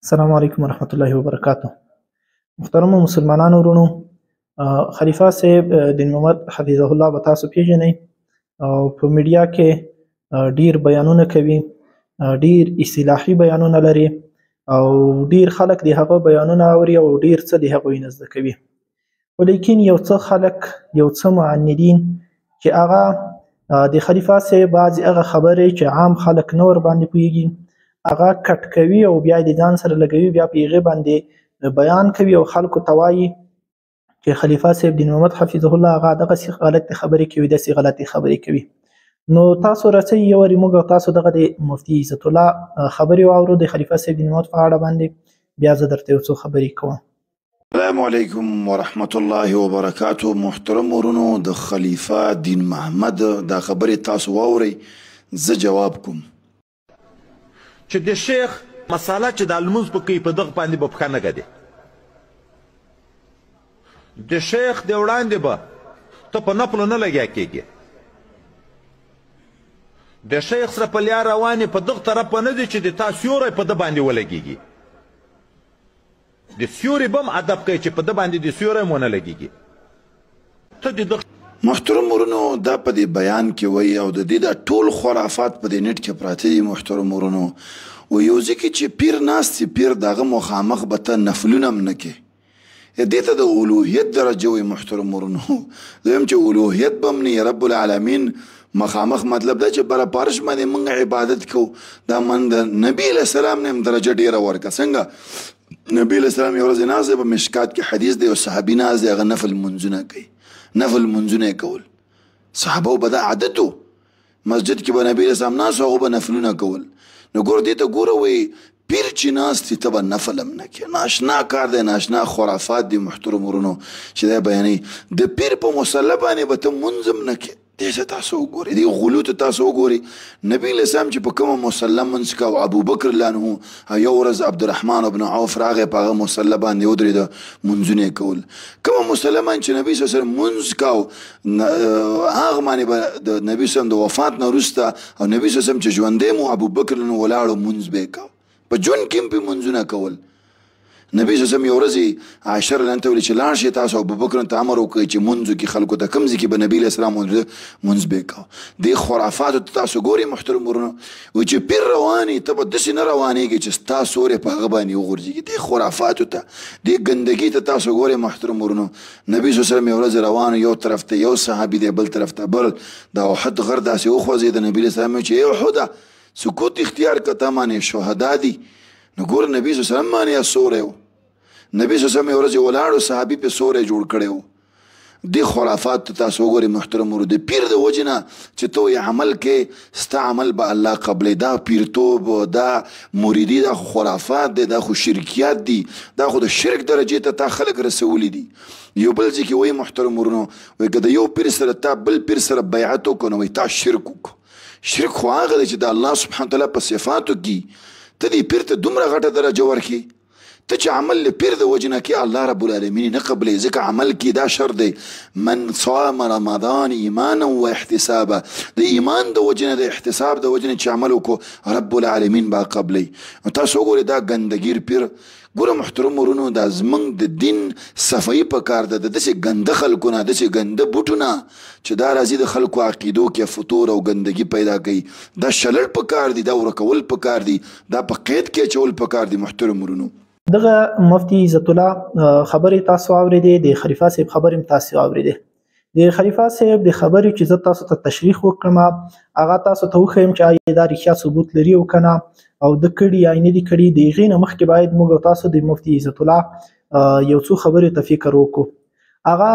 السلام علیکم ورحمت الله وبرکاته. محترم مسلمانانو ورونو، خلیفه صاحب دین محمد حفظه الله به تاسو پیژنئ او په میډیا کې ډیر بیانونه کوي، ډیر اصلاحي بیانونه لري او ډیر خلک د هغه بیانونه اوري او ډیر څه د هغوی نه زده کوي. خو لیکن یو څه خلک، یو څه معاندین چې هغه د خلیفه صاحب بعضې هغه خبرې چې عام خلک نه ورباندې پوهېږي هغه کټ کوي او بیا یې د ځان سره لګوي، بیا په هغې باندې بیان کوي او خلکو ته وایي چې خلیفه صاحب دین محمد حفظه الله هغه دغسې غلطې خبرې کوي، داسې غلطې خبرې کوي. نو تاسو راځئ یو وارې موږ او تاسو دغه د مفتي عزت الله خبرې واورو د خلیفه صاحب دین محمد په اړه باندې، بیا زه درته یو څو خبرې کوم. السلام علیکم ورحمت الله وبرکاته. محترم ورونو، د خلیفه دین محمد دا خبرې تاسو واورئ، زه جواب کوم. چې د شیخ مساله چې د لمونځ په کوي په دغه باندې به پښه نه ږدي. د شیخ د وړاندې به ته په نفلو نه لګیا کېږي. د شیخ سره په لار روانې په دغه طرف به نه دی چې د تا سیوری په ده باندې ولګېږي. د سیوري به هم ادب کوي چې په ده باندې د سیوری هم ونه لګېږي. ته د دغه محترم ورونو، دا په دې بیان کې وایي او د دې دا ټول خرافات په دې نټ کې پراته دي. محترم ورونو، و یو ځای کې چې پیر ناست وي، پیر د هغه مخامخ به ته نفلونه هم نه کوې. دې ته د الوهیت درجه وایي. محترم ورونو، دویم چې الوهیت به هم نه یې، رب العالمین مخامخ مطلب دا چې بره پارش باندې موږ عبادت کوو. دا من د نبي علیه السلام نه هم درجه ډېره ورکړه. څنګه نبي علیه السلام یو ورځ ناست دی، په مشکات کې حدیث دی، یو صحابي ناست دی، هغه نفل منځونه کوي. نفل منځونه یې کول، صحابو به دا عادت و، مسجد کې به نبي علیه السلام ناست و، هغو به نفلونه کول. نو ګوره دې ته ګوره وایي پیر چې ناست وي ته به نفل هم نه کوې. ناشنا کار دی، ناشنا خرافات دي. محترم ورونو چې دا بیانوي، د پیر په مصله باندې به ته مونځ هم نه کوې. دې ته تاسو وګورئ، دې غلو ته تاسو وګورئ. نبي علیه السلام چې په کومه مصله مونځ کوه، ابوبکر الله عنه یو ورځ عبدالرحمن بن عوف راغی، په هغه مصله باندې ودرېده، مونځونه یې کول. کومه مصله باندې چې نبي صلی الله علیه وسلم مونځ کوه، هغه باندې به د نبي صلی الله علیه وسلم د وفات نه وروسته او نبي صلی الله علیه وسلم چې ژوندی مو، ابوبکر الله ولاړو، مونځ به یې کوه. په ژوند کې هم پرې مونځونه کول. نبي صلی الله علیه وسلم یو ورځ عایشه رضی الله عنها ته ویل چې لاړ شئ تاسو ابوبکر ته امر وکړئ چې مونځو کې خلکو ته کوم ځای کې به نبي علیه السلام مونځ به یې کوه. دې خرافاتو ته تاسو ګورئ. محترم ورونو، وایي چې پیر روان یې، ته به داسې نه روانېږي چې ستا سوری په هغه باندې وغورځېږي. دې خرافاتو ته، دې ګندګۍ ته تاسو ګورئ. محترم ورونو، نبي صلی الله علیه وسلم یو ورځ روان، یو طرف ته یو صحابي دی، بل طرف ته بل. د احد غر داسې وخوځېد. نبي علیه السلام چې ای احده، سکوت اختیار کړه، ته باندې شهدا دي. نو ګوره نبي صلی الله علیه وسلم باندې سوری و. نبی صلی الله علیه وسلم یو ورځ ولاړو، صحابي پې سوری جوړ کړی و. دې خرافات ته تاسو وګورئ. محترم ورونو، د پیر د وجې نه چې ته یې عمل کې، ستا عمل به الله قبلوي. دا پیرتوب، دا مریدي، دا خو خرافات دی، دا خو شرکیات دي، دا خو د شرک درجې ته تا خلک رسولي دي. یو بل ځای کې وایي محترم ورونو، وایي که د یو پیر سره تا بل پیر سره بیعت وکړو نو وایي تا شرک وکړو. شرک خو هغه دی چې د الله سبحانه وتعالی په صفاتو کې ته دې پیر ته دومره غټه درجه ورکړې. ته چې عمل له پیر د وجې نه کې، الله رب العالمین نه قبلوي. ځکه عمل کې دا شرط دی، من صام رمضان ایمانا و احتسابا. د ایمان د وجې نه، د احتساب د وجې نه چې عمل وکړو، رب العالمین به قبلوي. تاسو وګورئ دا ګندګیر پیر. ګوره محترم ورونو، دا زموږ د دین صفایي پکار ده. د داسې ګنده خلکو نه، داسې ګنده بوټو نه چې دا راځي د خلکو عقیدو کې فتور او ګندګي پیدا کوي، دا شلل پکار دي، دا ورکول پکار دي، دا په قید کې اچول پکار دي. محترم ورونو، دغه مفتي عزت الله خبرې تاسو اورېدې، د خلیفه صاحب خبرې هم تاسو اورېدې. د خلیفه صاحب د خبرې چې زه تاسو ته تشریح وکړم، هغه تاسو ته وښیم چې آیا دا رښتیا ثبوت لري او که نه، او د کړي یا نه دي کړي. د هغې نه مخکې باید موږ او تاسو د مفتي عزت الله یو څو خبرې ته فکر وکړو. هغه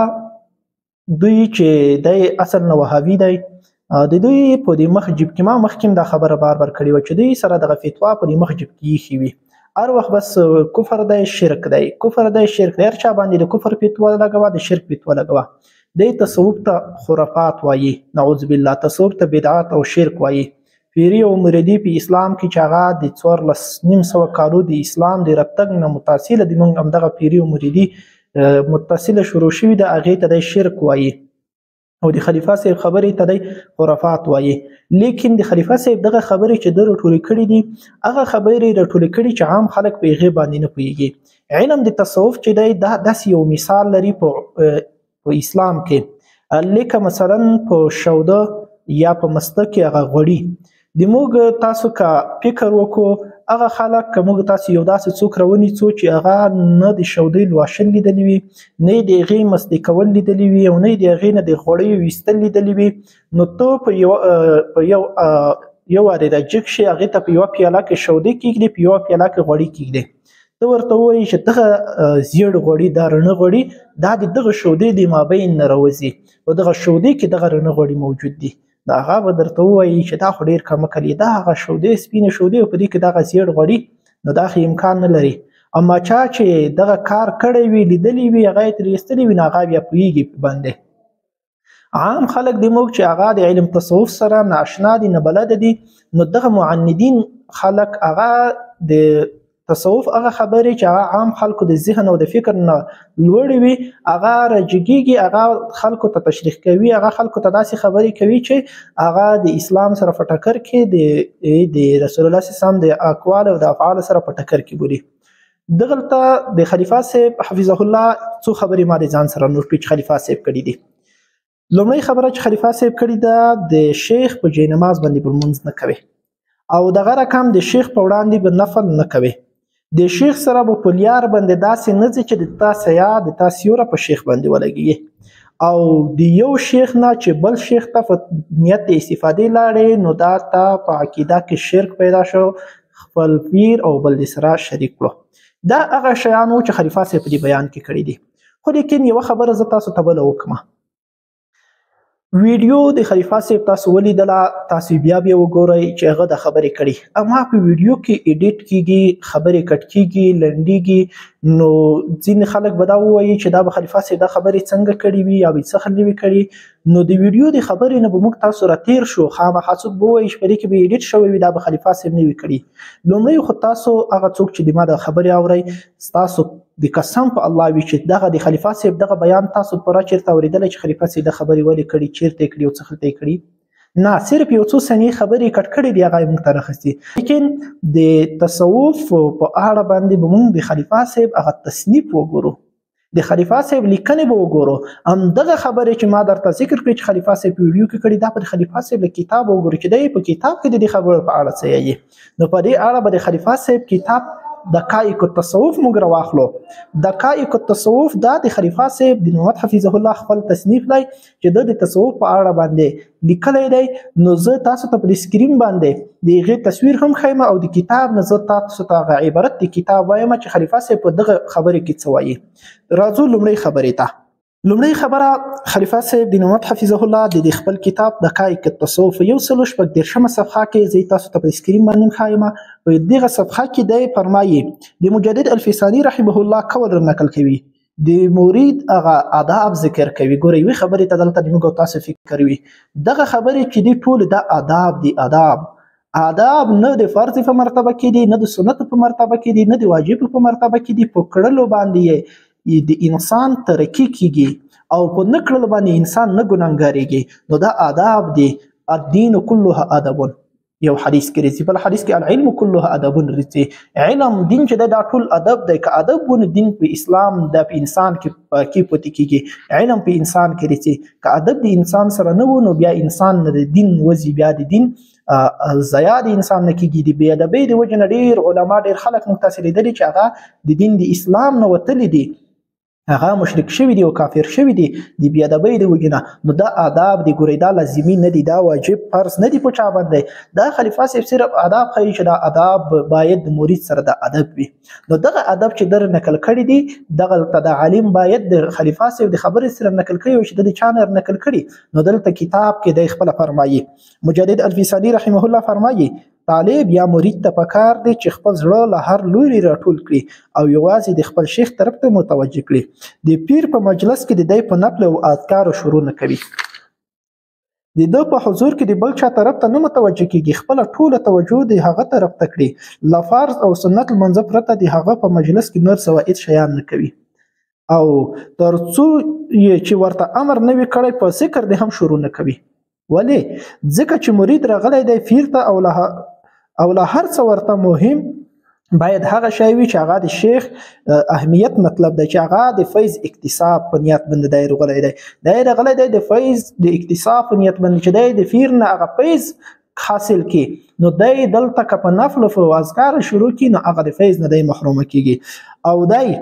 دوی چې دی اصل نه وهابي دی، د دوی په دې مخ جیب کې، ما مخکې هم دا خبره بار بار کړې وه چې دوی سره دغه فتوا په دې مخ جیب کې ایښې وي. هر وخت بس کفر دی، شرک دی، کفر دی، شرک دی. هر چا باندې د کفر فتوا لګوه، د شرک فتوا لګوه. دی تصوف ته خرافات وایي، نعوذ بالله. تصوف ته بدعات او شرک وایي. پیري او مریدي په اسلام کې چې هغه د 1400 کالو د اسلام د راتګ نه متصله د موږ همدغه پیري او مریدي متصله شروع شوې ده، هغې ته دی شرک وایي. او د خلیفه صاحب خبرې ته دی خرافات وایي. لیکن د خلیفه صاحب دغه خبرې چې د راټولې کړي دي هغه خبرې راټولې کړي چې عام خلک په هغې باندې نه پوهېږي. علم د تصوف چې دی دا داسې یو مثال لري په اسلام کې، لکه مثلا په شوده یا په مسته کې هغه غوړي. د موږ تاسو که فکر وکړو هغه خلک که موږ تاسو یو داسې څوک راونیسو چې هغه نه د شودې لواشل لیدلی وي، نه یې د هغې مستې کول لیدلی وي، او نه یې د هغې نه د غوړیو ویستل لیدلی وي، نو ته په یو وارې راجګ شي هغې ته په یوه پیاله کې شودې کیږدې، په یوه پیاله کې غوړي کیږدې. ته ورته ووایي چې دغه زیړ غوړي دا رڼه غوړي دا د دغه شودې د مابین نه راوځي، په دغه شودې کې دغه رڼه غوړي موجود دي. دا هغه به درته ووایي چې دا خو ډېر کمکل دا هغه شودې سپینې شودې او په دې کې دغه زیړ غوړي، نو دا خو امکان نه لري. اما چا چې دغه کار کړی وي لیدلی وي هغه یې ترې ایستلی وي نو هغه بیا پوهېږي باندې. عام خلک د موږ چې هغه د علم تصوف سره ناشنا دي نه بلده دي، نو دغه معندین خلک هغه د تصوف هغه خبرې چې هغه عام خلکو د ذهن او د فکر نه لوړې وي هغه راجګېږي، هغه خلکو ته تشریح کوي، هغه خلکو ته داسې خبرې کوي چې هغه د اسلام سره په ټکر کې د رسول الله صلی الله علیه وسلم د اقوال او د افعال سره په ټکر کې بولي. دغلته د خلیفه صاحب حفظه الله څو خبرې ما د ځان سره نوټ کړي چې خلیفه صاحب کړي دي. لومړی خبره چې خلیفه صاحب کړي ده د شیخ په جاینماز باندې به لمونځ نه کوي، او دغه رقم د شیخ په وړاندې به نفل نه کوي. د شیخ سره به په لیار باندې داسې نه ځي چې د تا سیا د تا سیوره په شیخ باندې ولګي، او د یو شیخ نه چې بل شیخ ته په نیت د استفادې لاړې نو دا تا په عقیده کې شرک پیدا شو، خپل پیر او بل د سره شریک کړو. دا هغه شیان وو چې خلیفه صاحب په دې بیان کې کړي دي. خو لیکن یوه خبره زه تاسو ته بله وکړم، ویډیو د خلیفه صاحب تاسو ولیدله، تاسو بیا وګورئ چې هغه د خبرې کړي، اما په ویډیو کې ایډیټ کیږي، خبرې کټ کیږي، لنډیږي، نو ځینې خلک به دا ووایي چې دا به خلیفه صاحب دا خبرې څنګه کړي وي یا به څه خلوي کړي. نو د ویډیو د خبرې نه به موږ تاسو راتیر شو، خامخا څوک به ووایي چې په دې کې به ایډیټ شوی وي دا به خلیفه صاحب نه وي کړي. لومړی خو تاسو هغه څوک چې د ما د خبرې اورئ ستاسو د قسم په الله وي چې دغه د خلیفه صاحب دغه بیان تاسو پوره چیرته اورېدلی چې خلیفه صاحب د خبرې ولې کړي، چیرته یې کړي او څه خلته یې کړي؟ نه، صرف یو څو ثانیې خبرې کټ کړي دي هغه یې موږ ته راخیستي. لیکن د تصوف په اړه باندې به موږ د خلیفه صاحب هغه تصنیف وګورو، د خلیفه صاحب لیکنې به وګورو. همدغه خبرې چې ما درته ذکر کړي چې خلیفه صاحب په ویډیو کې کړي دا په خلیفه صاحب له کتاب وګورو چې دی په کتاب کې د دې خبرو په اړه څه یایي. نو په دې اړه به د خلیفه صاحب کتاب دقائق التصوف موږ راواخلو. دقائق التصوف دا د خلیفه صاحب د محمد حفظه الله خپل تصنیف دی چې د تصوف په اړه باندې لیکلی دی. نو زه تاسو ته په سکرین باندې د هغې تصویر هم ښیم او د کتاب نه زه تاسو ته هغه عبارت د کتاب وایم چې خلیفه صاحب په دغه خبرې کې څه وایي. راځو لومړۍ خبرې ته. لومړی خبره خلیفه صاحب د محمد حفظه الله د خپل کتاب دقائق التصوف 140 صفحه کې زه تاسو ته په سکرین باندې ښایم. په دغه صفحه کې دی فرمایي د مجدد الفسانی رحمه الله قول نقل کوي، د مرید هغه آداب ذکر کوي. ګورئ یوې خبرې ته دلته د موږ تاسو فکر وي دغه خبرې چې دي ټول دا آداب دي. آداب نه د فرض په مرتبه کې دي، نه د سنت په مرتبه کې دي، نه د واجب په مرتبه کې دي. په کړلو باندې د انسان ترقی کیږي او په نه کړلو باندې انسان نه ګناهګاریږي. نو دا آداب دي. الدین کلها ادب، یو حدیث کې راځي، بل حدیث کې العلم کلها ادب راځي. علم دین چې دا ټول ادب دی، که ادب ونه دین په اسلام دا په انسان کې پاتې کیږي، علم په انسان کې راځي. که ادب د انسان سره نه و نو بیا انسان نه د دین وځي، بیا د دین ضیا د انسان نه کیږي. د بې ادبۍ د وجې نه ډېر علما ډېر خلک موږ تاسې لیدلي چې هغه د دین د اسلام نه وتلي دي، هغه مشرک شوي دي او کافر شوي دي د بې ادبۍ د وجې نه. نو دا آداب دي، ګورئ دا لازمي نه دي، دا واجب فرض نه دي په چا باندې. دا خلیفه صاحب صرف آداب ښیي چې دا آداب باید د مرید سره د ادب وي. نو دغه ادب چې در نقل کړي دي دغلته د عالم باید د خلیفه صاحب د خبرې سره نقل کړي وي چې د چا نه نقل کړي. نو دلته کتاب کې دی خپله فرمایي، مجدد الفسانی رحمه الله فرمایي طالب یا مرید ته پکار دی چې خپل زړه له هر لوري راټول کړي او یوازې د خپل شیخ طرف ته متوجه کړي. د پیر په مجلس کې د دی په نفل او اذکارو شروع نه کوي، د ده په حضور کې د بل چا طرف ته نه متوجه کیږي، خپله ټوله توجه د هغه طرف ته کړي. له فرض او سنت لمانځه پرته د هغه په مجلس کې نور سوائد شیان نه کوي. او ترڅو یې چې ورته امر نه وي کړی په ذکر دې هم شروع نه کوي. ولې؟ ځکه چې مرید راغلی دی پیر ته او له هر څه ورته مهم باید هغه شی وي چې هغه د شیخ اهمیت مطلب دی، چې هغه د فیض اکتساب په نیت باندې دی راغلی دی. دی راغلی دی د فیض د اکتساب په نیت باندې چې دی د پیر نه هغه فیض حاصل کی، نو دی دلته که په نفل او اذکار شروع کی نو هغه د فیض نه دی محرومه کیږي. او دی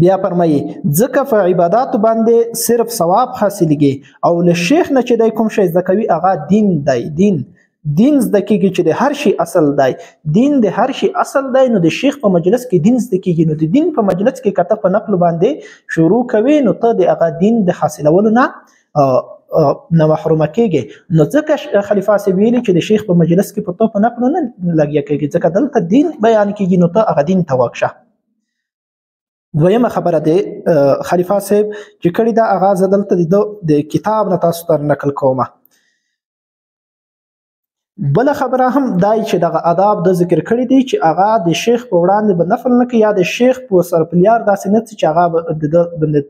بیا فرمایي ځکه په عبادت باندې صرف ثواب حاصلېږي او له شیخ نه چې دی کوم شی زده کوي هغه دین دی. دین زده کیږي چې د هر شي اصل دی. دین د هر شي اصل دی. نو د شیخ په مجلس کې دین زده کیږي. نو د دین په مجلس کې کته په نفل باندې شروع کوي نو ته د هغه دین د حاصلولو نه محرومه کیږي. نو ځکه خلیفه صاحب ویلي چې د شیخ په مجلس کې په تو په نفل نه لګیا کیږي، ځکه دلته دین بیان کیږي نو ته هغه دین ته وکشه. دویمه خبره ده خلیفه صاحب چې کړي دا هغه زه دلته د کتاب نه تاسو ته نقل کومه. بل خبره هم دای چې دغه آداب د ذکر کړی دی چې هغه د شیخ په وړاندې به نفل نه کوي یا د شیخ په سرپلیار داسې نه چې هغه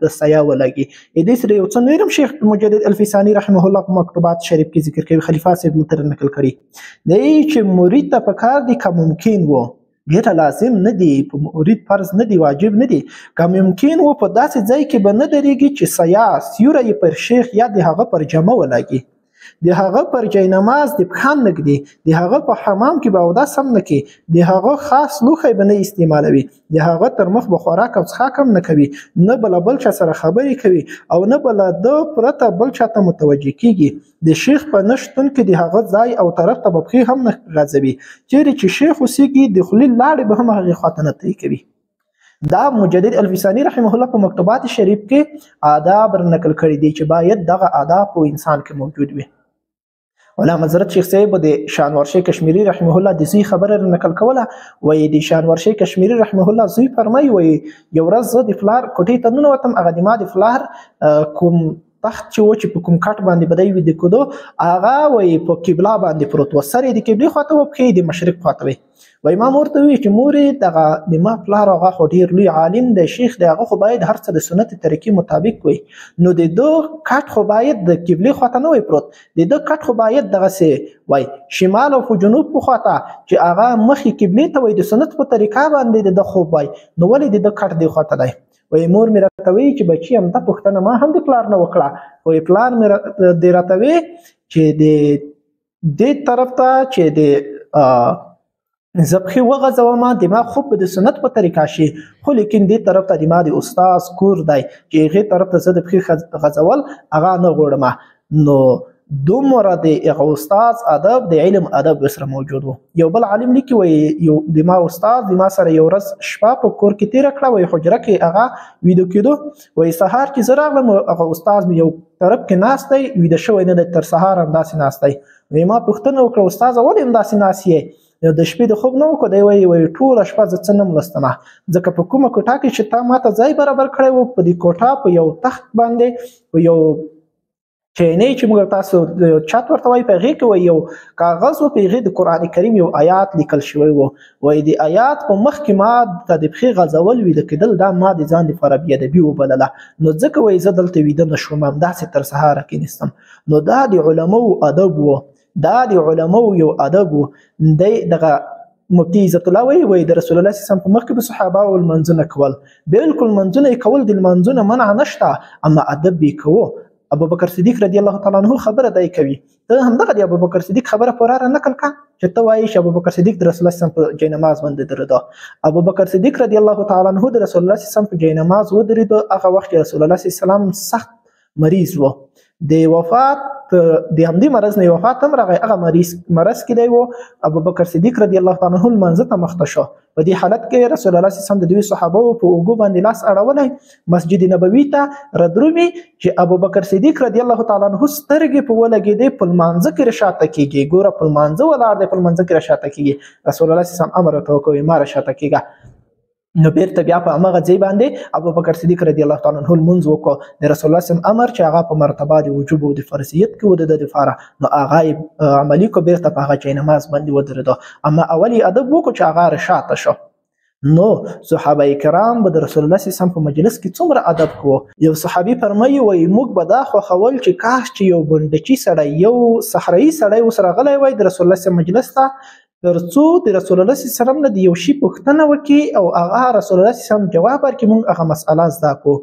د سیا ولګي. دې سره یو څه نورم شیخ مجدد الفسانی رحمه الله په مکتوبات شریف کې ذکر کوي، خلیفه صاحب تر نقل کړي دی چې مرید ته پکار دی که ممکن وو، ګټه لازم نه دی، په مرید فرض نه دی، واجب نه دی، که ممکن وو په داسې ځای کې به نه درېږي چې سیا سیوری پر شیخ یا د هغه پر جامه ولګي، د هغه پر جای نماز د پښان نږدې، د هغه په حمام کې به اودس هم نه کوي، د هغه خاص لوښی به نه استعمالوي، د هغه تر مخ به خوراک او څښاک هم نه کوي، نه به له بل چا سره خبرې کوي او نه به له ده پرته بل چا ته متوجه کیږي. د شیخ په نه شتون کې د هغه ځای او طرف ته به پښې هم نه غځوي، چیرې چې شیخ اوسېږي د خولې لاړې به هم هغې خواته نه طی کوي. دا مجدد الفسانی رحمه الله په مکتوبات شریف کې آداب نقل کړي دي چې باید دغه آداب په انسان کې موجود وي. علامه حضرت شیخ صاحب د شانور شیخ کشمیری رحمه الله د زوی خبره نقل کوله، وایي د شانور شیخ کشمیری رحمه الله زوی فرمایي وایي یو ورځ زه د فلار کوټې ته ننوتم، هغه د ما د فلار کوم تخت چې و چې په کوم کټ باندې به دی ویده کېدو هغه وایي په قبله باندې پروت و، سر یې د قبلې خواته و، پښې د مشرق خواته وي. وایي ما مور ته وویل چې مورې دغه د ما پلار هغه خو ډېر لوی عالم دی، شیخ دی، هغه خو باید هر څه د سنت طریقې مطابق وي، نو د ده کټ خو باید د قبلې خواته نه وي پروت، د ده کټ خو باید دغسې وایي شمال او په جنوب په خواته چې هغه مخې قبلې ته وایي د سنت په طریقه باندې د ده خوب وایي، نو ولې د ده کټ دې خواته دی؟ وایي مور مې راته وایي چې بچي همدا پوښتنه ما هم د پلار نه وکړه، وایي پلار مې دې راته وایي چې د دې طرف ته چې د زه پښې وغځوم د ما خوب به د سنت په طریقه شي، خو لیکن دې طرف ته د ما د استاذ کور دی چې هغې طرف ته زه د پښې غځول هغه نه غواړم. نو دومره د هغه استاذ ادب د علم ادب ورسره موجود و. یو بل عالم لیکي وایي د ما استاذ د ما سره یو ورځ شپه په کور کې تېره کړه، وایي حجره کې هغه ویده کېدو، وایي سهار چې زه راغلم هغه استاذ مې یو طرف کې ناست دی، ویده شوی نه دی، تر سهار همداسې ناست دی. وایي ما پوښتنه وکړه استاذه ولې همداسې ناست یې؟ د شپې د خوب نه وکړو؟ دی وایي ټوله شپه زه څه نه لوستمه، ځکه په کومه کوټه کې چې تا ماته ځای برابر کړی و په دې کوټه په یو تخت باندې په یو چینی چې موږ تاسو چت ورته وایي په هغې کې وایي یو کاغذ و، په هغې د قرآن کریم یو آیات لیکل شوی و، وایي د آیات په مخ کې ما ته د پښې غځول ویده کېدل دا ما د ځان دپاره بېادبي وبلله، نو ځکه وایي زه دلته ویده نه شوم، همداسې تر سهاره کېنستم. نو دا د علماو ادب و، دا د علماو یو ادب و. دی دغه مفتی عزت الله وایي د رسول الله صلی الله علیه وسلم په مخ کې به صحابه او لمنځونه کول، بالکل لمنځونه یې کول، د لمنځونه منع نشته، اما ادب به یې کوو. ابوبکر صدیق رضی الله تعالی عنه خبره دی کوي، ته همدغه د ابوبکر صدیق خبره پوره را نقل کړه چې ته وایي چې ابوبکر صدیق د رسول الله صلی الله علیه وسلم په جاینماز باندې درېده. ابوبکر صدیق رضی الله تعالی عنه د رسول الله صلی الله علیه وسلم په جاینماز ودرېده، هغه وخت چې رسول الله صلی الله علیه وسلم سخت مریض و، د وفات د همدې مرض نه وفات هم راغی، هغه مرض کې دی و. ابوبکر صدیق رضی الله تعالی عنه لمانځه ته مخته شو، په دې حالت کې رسول الله صلی الله علیه وسلم د دوی صحابه په اوږو باندې لاس اړولی مسجد نبوي ته ردرومي چې ابوبکر صدیق رضی الله تعالی عنه سترګې په ولګېدې، په لمانځه کې راشاته کېږي، ګوره په لمانځه ولاړ دی، په لمانځه کې راشاته کېږي. رسول الله صلی الله علیه وسلم امر ورته وکړ ما راشاته کېږه. نو بیرته بیا په هماغه ځای باندې ابوبکر صدیق رضی الله تعالی عنه لمونځ وکړو. د رسول الله صلی الله علیه وسلم امر چې هغه په مرتبه د وجوب او د فرضیت کې و د ده دپاره، نو هغه عملي کړو، بیرته په هغه جاینماز باندې ودرېدو. اما اول یې ادب وکړو چې هغه راشاته شو. نو صحابه کرام به د رسول الله صلی الله علیه وسلم په مجلس کې څومره ادب کوو. یو صحابي فرمایي وایي موږ به دا خوښول چې کاش چې یو بنډچي سړی یو صحرایي سړی ورسره غلی وای د رسول الله صلی الله علیه وسلم مجلس ته تر څو د رسول الله صلی الله علیه وسلم نه د یو شي پوښتنه وکړي او هغه رسول الله صلی الله علیه وسلم جواب ورکړي موږ هغه مسأله زده کړو.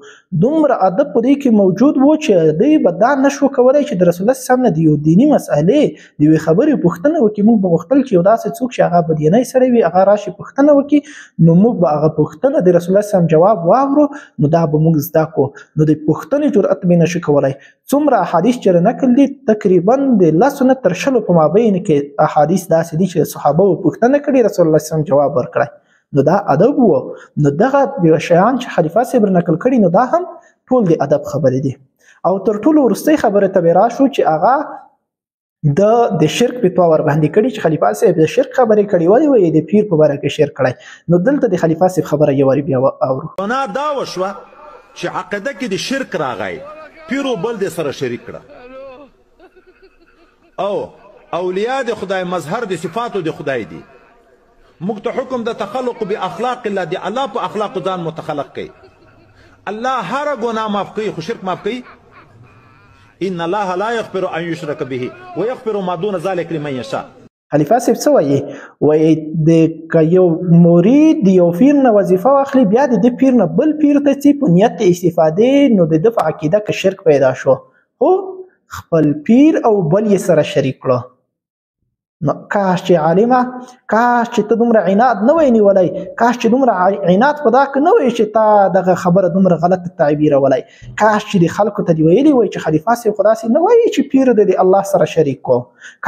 دومره ادب په دې کې موجود و چې دوی به دا نشو کولی چې د رسول الله صلی الله علیه وسلم نه د یو دیني مسألې د یوې خبرې پوښتنه وکړي. موږ به غوښتل چې یو داسې څوک چې هغه بدینی سړی وي هغه راشي پوښتنه وکړي نو موږ به هغه پوښتنه د رسول الله صلی الله علیه وسلم جواب واورو نو دا به موږ زده کړو. نو د پوښتنې جرأت به نشو کولی. څومره احادیث چې نقل دي تقریبا د 10 نه تر 20 په مابین کې احادیث داسې دي چې صحابه پوښتنه کړي رسول الله صلی الله علیه وسلم جواب ورکړی. نو دا ادب وو. نو دغه شیان چې خلیفه صاحب نقل کړي نو دا هم ټول د ادب خبرې دي. او تر ټولو وروستۍ خبره ته راشو چې هغه د شرک په تور باندې کړي چې خلیفه صاحب د شرک خبرې کړي وایي د پیر په باره کې شرک کړی. نو دلته د خلیفه صاحب خبره یو واری بیا اورو. نه دا وشوه چې عقیده کې د شرک راغی پیرو بل د سره شریک کړه او اولیاء د خدای مظهر د صفاتو د خدای دي. موږ ته حکم د تخلق باخلاق الله دی الله په اخلاق ځان متخلق کوي. الله هر ګناه معاف کوي خو شرک معاف کوي. ان الله لا يغفر ان يشرك به ويغفر ما دون ذلك لمن يشاء. خلیفه صاحب څه وایي د یو مرید د یو پیر نه وظیفه واخلي بیا د پیر نه بل پیر ته ځي په نیت د استفادې نو د په عقیده کې شرک پیدا شو خو خپل پیر او بل یې سره شریک کړو. نو کاش چې عالمه کاش چې ته دومره عناد نه وای نیولی کاش چې دومره عناد په دا کې نه وای چې تا دغه خبره دومره غلط تعبیرولی کاش چې د خلکو ته دې ویلي وای چې خلیفه صاحب خو داسې نه وایي چې پیر د الله سره شریک کو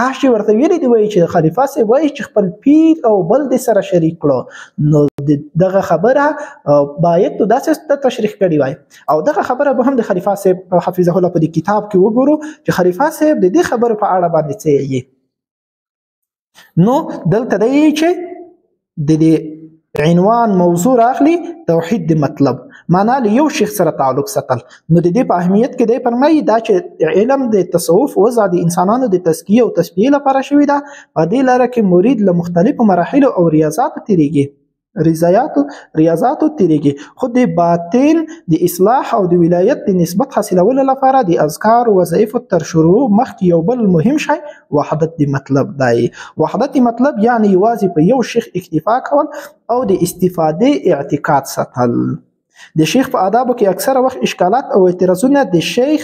کاش چې ورته ویلي دې وایي چې خلیفه صاحب وایي چې خپل پیر او بل دې سره شریک کړو نو دغه خبره باید تو داسې تشریح کړي وای. او دغه خبره به هم د خلیفه صاحب حفظه الله په دې کتاب کې وګورو چې خلیفه صاحب د دې خبرو په اړه باندې څه یې. نو دلته دی چې د عنوان موضوع راغلی توحید د مطلب معنا له یو شیخ سره تعلق ساتل. نو د دې په اهمیت کې دی فرمایي دا چې علم د تصوف وضع د انسانانو د تزکیه او تسبیح لپاره شوی ده. په دې لاره کې مرید له مختلفو مراحلو او ریاضاتو تیریږي خو د باطن د اصلاح او د ولایت د نسبت حاصلولو لپاره د اذکار او وظایف تر شروع مخکې یو بل مهم شی وحدت د مطلب دی. وحدت مطلب یعنی یوازې په یو شیخ اکتفا کول او د استفاده اعتقاد ساتل. د شیخ په آدابو کې اکثره وخت اشکالات او اعتراضونه د شیخ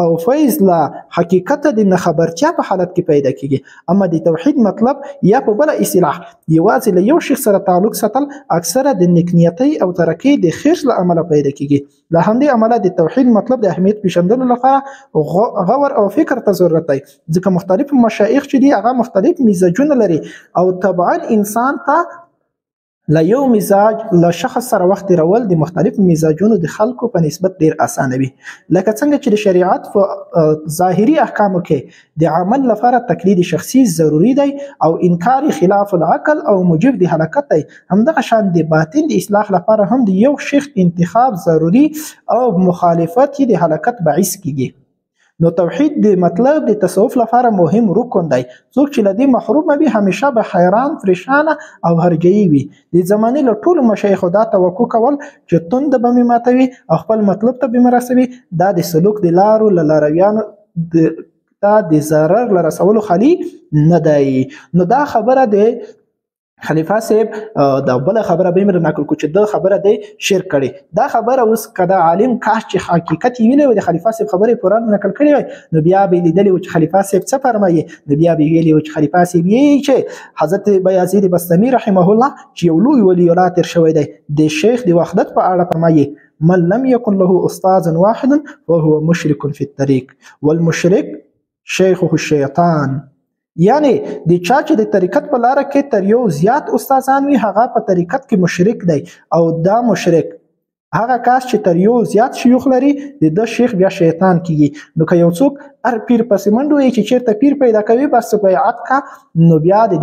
او فیض له حقیقت د خبرتیا په حالت کې پیدا کیږي. اما د توحید مطلب یا په بل اصطلاح یوازې له یو شیخ سره تعلق ساتل اکثره د نیکنیتی او ترقی د خیر له امله پیدا کیږي. له همدې امله د توحید مطلب د اهمیت پیژندلو لپاره غور او فکر ته ضرورت دی ځکه مختلف مشایخ چې دي هغه مختلف مزاجونه لري او طبعا انسان ته له یو مزاج له شخص سره وخت تیرول د مختلفو مزاجونو د خلکو په نسبت ډیر اسانه وي. لکه څنګه چې د شریعت په ظاهري احکامو کې د عمل لپاره تقلید شخصي ضروری دی او انکار خلاف العقل او موجب د هلاکت دی همدغه شان د باطن د اصلاح لپاره هم د یو شیخ انتخاب ضروری او مخالفت د هلاکت باعث کیږي. نو توحید د مطلب د تصوف لپاره مهم رکن دی. څوک چې لدی محروم وي همیشه به حیران پریشان او هرجئی وي. د زمانه له ټولو مشایخ دا توقع کول چې توند به می ماتوي او خپل مطلب ته به مرسوي دا د سلوک د لارو لارویان د ضرر لرسولو خالی نه دی. نو دا خبره د خلیفہ صاحب دا بل خبره به مر نقل کو چې دا خبره دی شرک کړي. دا خبره اوس کدا عالم کاش چې حقیقت ویلې د خلیفہ صاحب خبره قرآن نقل کړي وي نو بیا به لیدلی چې خلیفہ صاحب څه فرمایي نو بیا به ویلي چې خلیفہ صاحب یې چې حضرت بایزید بستمی رحمه الله چې یو لوی ولی الله تر شوی دی د شیخ د وحدت په اړه فرمایي من لم يكن له استاذ واحد فهو مشرك في الطريق والمشرك شیخه الشیطان. یعنی د چا چې د طریقت په لاره کې تر یو زیات استادان وي هغه په طریقت کې مشرک دی او دا مشرک هغه کس چې تر یو زیات شيوخ لري د شیخ بیا شیطان کیږي. نو که یو څوک هر پیر پسې منډه وي چې چیرته پیر پیدا کوي بس بیعت کا نو بیا د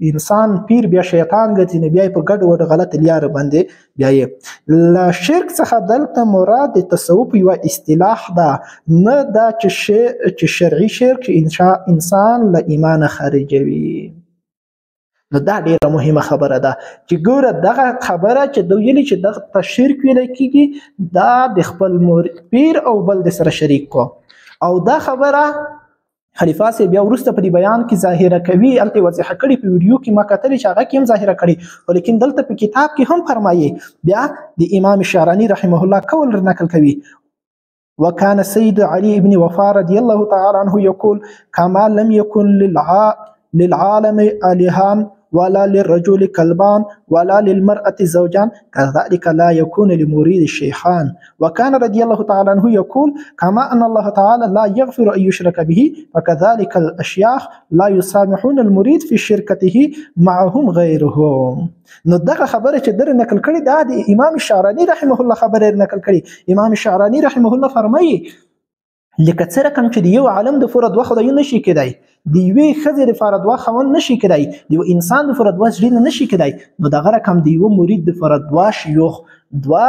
انسان پیر بیا شیطان ګرځي نو بیا په ګډ وډ غلط لار باندې بیا یې لا شرک څخه دلته مراد د تصوف یو اصطلاح ده نه دا چې شرعي شرک انسان له ایمان خارجوي. نو دا ډیره مهمه خبره ده چې ګوره دغه خبره چې دوی ویلي چې دغه ته شرک ویلی کېږي دا د خپل پیر او بل د سره شریک کو او دا خبره خلیفه صاحب بیا وروسته په دې بیان کې ظاهره کوي هلته یې وضاحت کړي په ویډیو کې ما کتلې چې هغه کې هم ظاهره کړي خو لیکن دلته په کتاب کې هم فرمایي بیا د امام شعراني رحمه الله قول نقل کوي وكان السيد علي بن وفا رضي الله تعالى عنه يقول كما لم يكن للعالم آلهان ولا للرجل كلبان ولا للمرأة زوجان كذلك لا يكون لمريد الشيخان وكان رضي الله تعالى عنه يقول كما أن الله تعالى لا يغفر أن يشرك به فكذلك الأشياخ لا يسامحون المريد في شركته معهم غيرهم نو دغه خبره چې در نقل کړي دا د امام شعراني رحمه الله خبره نقل کړي امام شعراني رحمه الله فرمایي لکه څه رقم چې د یو عالم د فره دوه خدایو نشي کېدای د یوې ښځې دپاره دوه خاوند نشي کېدای د یو انسان دپاره دوه زړونه نشي کېدای نو دغه رقم د یوه مرید دپاره دوه شیوخ دوه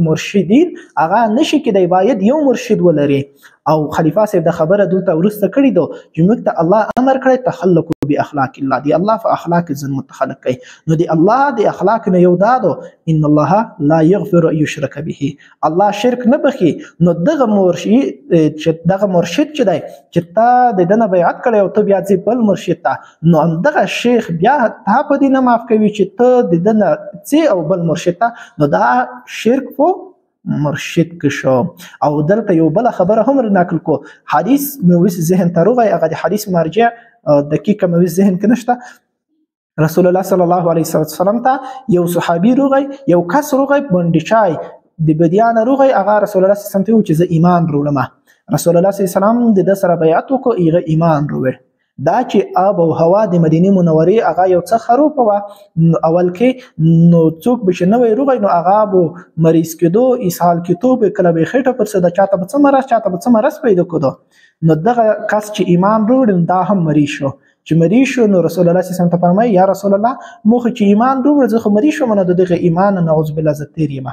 مرشدین هغه نشي کېدای باید یو مرشد ولري او خلیفه صاحب د خبره دلته وروسته کړي دو چې موږ ته الله امر کړی تخلقوا باخلاق الله دی الله په اخلاق ځان متخلق کوي نو دی الله د اخلاق نه یو دادو ان الله لا يغفر ان يشرك به الله شرک نه بخي نو دغه مرشد چې دی چې تا د دنه بیعت کړی او ته بیا ځې بل مرشد ته نو همدغه شیخ بیا تا په دې نه معاف کوي چې ته د دنه ځې او بل مرشد ته نو دا شرک په مرشد کې شو او دلته یو بل خبره هم نقل کو حدیث مویس ذهن ته راغی هغه د حدیث مرجع دقیقه مویس ذهن کې نشته رسول الله صلی الله علیه وسلم ته یو صحابي راغی یو کس راغی باندې چای د بدیان راغی هغه رسول الله صلی الله علیه وسلم ته چې زه ایمان وروړم رسول الله صلی الله علیه وسلم د سره بیعت وکړ هغه ایمان وروړ دا چې آب او هوا د مدینه منورې هغه یو څه خروب و اول کې نو څوک به نوې روغی نو هغه بو مریض کېدو اسهال کېدو به کله به خېټه پر صدا چاته به څه مرض پیدا کېدو نو دغه کس چې ایمان وروړ دا هم مریض شو چې مریض شو نو رسول الله صلی الله علیه وسلم ته فرمایي یا رسول الله موږ چې ایمان وروړ زه خو مریض شوم نو دغه ایمان نعوذ بالله زه تیر یم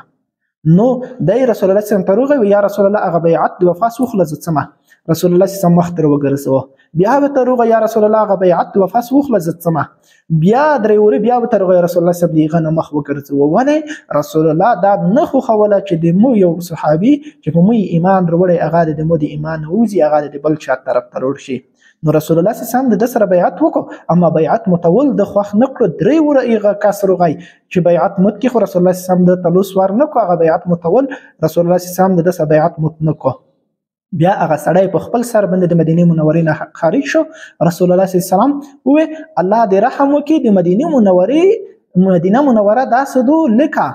نو دای رسول الله صلی الله علیه وسلم ته راغی یا رسول الله هغه بیعت د وفا سوخله زڅمه رسول الله صلی الله علیه وسلم مخ تر وګرځو بیا به تروغه یا رسول الله هغه بیعت د وفا سوخله زڅمه بیا درې وری بیا به تروغه رسول الله صلی الله علیه وسلم غنه مخ وګرځو ونه رسول الله دا نه خو خوله چې د مو یو صحابي چې په مو ایمان وروړي هغه د مو د ایمان اوزي هغه د بل چا طرف ترور شي نو رسول الله صلی الله علیه وسلم د سره بیعت وکړو اما بیعت متول د خوښ نکړو درې وره هغه کسر غي چې بیعت مت کې خو رسول الله صلی الله علیه وسلم د تلوس ور نکړو هغه بیعت متول رسول الله صلی الله علیه وسلم د سره بیعت مت نکړو بیا هغه سړی په خپل سر باندې د مدینه منورې نه خارج شو رسول الله صلی الله علیه وسلم وې الله دې رحم وکړي د مدینه منوره داسې دو لکه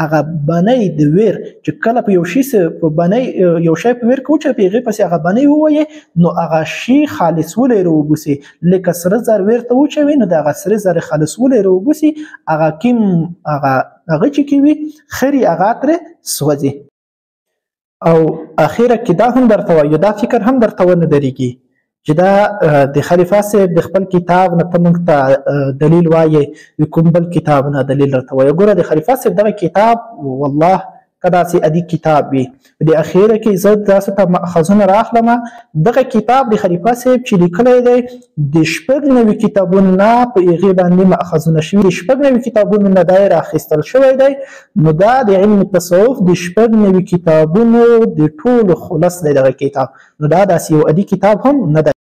هغه بنۍ د ویر چې کله په یو شی په بنۍ یو شی په ویر کې چې په هغه پسې هغه بنۍ ووایي نو هغه شی خالص ولې روبوسي لکه سره زر ویر ته وچوي نو د هغه سره زر خالص ولې روبوسي هغه کیم هغه چې کوي خري هغه تر سوځي او اخیره کې دا هم درته وایو دا فکر هم درته ونه درېږي چې دا د خلیفه صاحب د خپل کتاب نه ته موږ ته دلیل وایي د کوم بل کتاب نه دلیل درته وایو ګوره د خلیفه صاحب دغه کتاب والله که داسې ادي کتاب وي د اخیره کې زه داسې ته مأخذونه رااخلم دغه کتاب د خلیفه صاحب چې لیکلی دی د شپږ نوي کتابونو نه په هغې باندې مأخذونه شوي د شپږ نوي کتابونو نه دا یې راخیستل شوی دی نو دا د علم تصوف د شپږ نوي کتابونو د ټولو خلص دی دغه کتاب نو دا داسې یو ادي کتاب هم نه دی